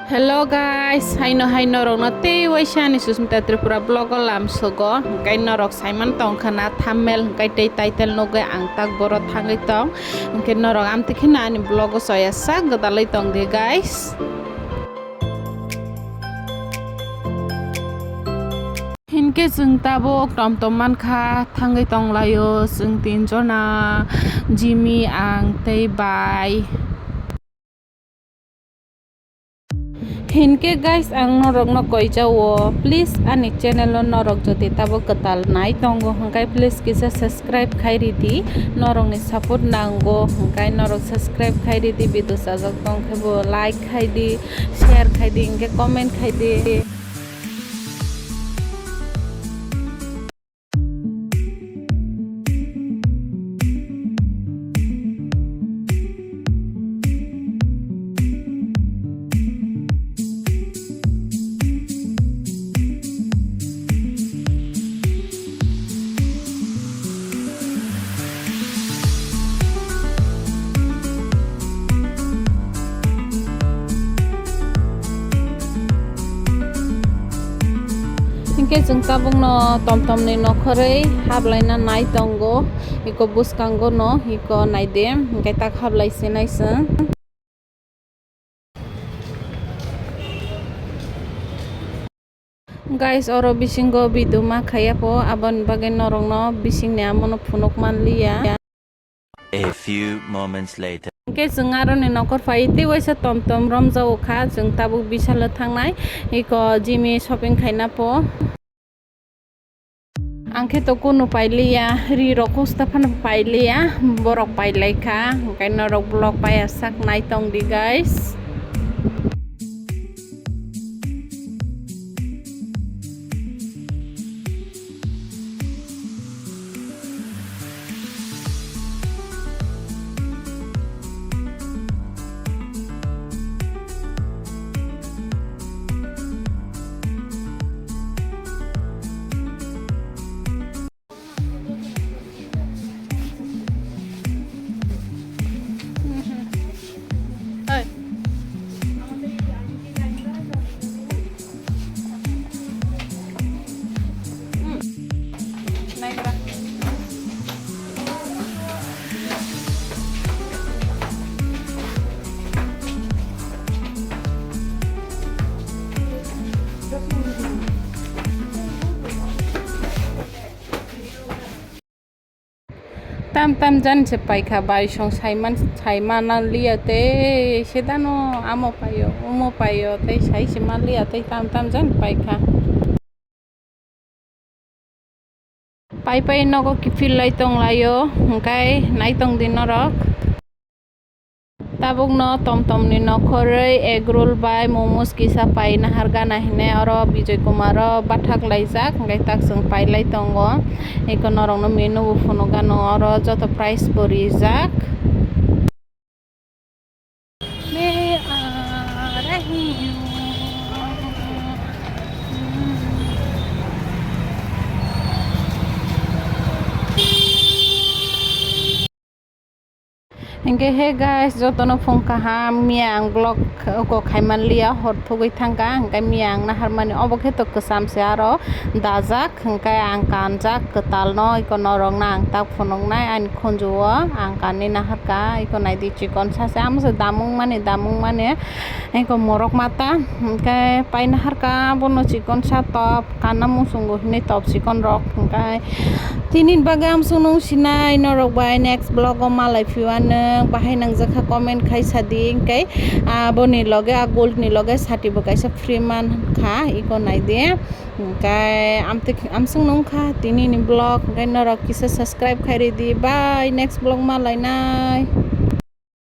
Hello guys, hai no rong na te waisha ni susmita tripura blog lam sogo kai norok Simon tong khana thumbnail kai te title no ge ang tak boro thangai tong ke norok am tikhina ni blog soya sak gadalai tong de guys. Hinke जों tabok tom man kha thangai tong layo जों tin jona Jimmy ang tei bai. Hinke guys ang norok no koi jawo please ani channel no norok jodi tabo katal nai tongo hangkai please kisa subscribe khairi di norok ni support nango hangkai norok subscribe khairi di video sajak tong khebo like khai di share khai di inge comment khai di. Hinke जों tabung no tom ni nokhorei hablaina nai tongo iko buskango no iko naidem hingkai tak hablai senai seng. Guys oro bisingo biduma khaya po abon bagai norong no bising ni amono phunuk manliya. A few moments later. Ke जों aro ni nokor fai te waisa tom rom jawo kha जों tabuk bisalo thangnai iko Jimmy shopping khaina po. Angke to kuno pailiya ri rokusta phan pailiya borok pailai kha kai norok blog paya sak nai tong di guys. Tam jan se paikha bai song saimana liate sedano amo payo umo payo tei sai sima liate tam jan paikha pai nogo kifil lai tong layo hingkai nai tong din norok tabuk no tom ni nokhorei egg roll bai momos kisa pai na hargana hine oro Bijay Kumar bathak laijak hingkai tak जों pai lai tongo eko norok no menu bo phono gano oro joto price bo rijak. Hingke he guys jotono phung kaha miang blog ko khaiman liya hor thogoi thangka hingkai miang na harmani obokhe to kwsam se aro dajak hingkai ang kanjak katal no iko norok na ang tak phunuknai ani khunjuo ang kanni na harka iko naidi chikon sase amse damung mane iko morok mata hingkai pai na harka bono chikon sa top kana musungo hine top chikon rok hingkai tinin bagam sunung sinai norok bai next blog o malai fiwane bahai nang jakha comment khai sadi kai boni loge gold ni loge sati bo kaisa free man kha iko naide kai amsung nong kha tini ni blog kai norok kisa subscribe khairi di bye next blog malai nai.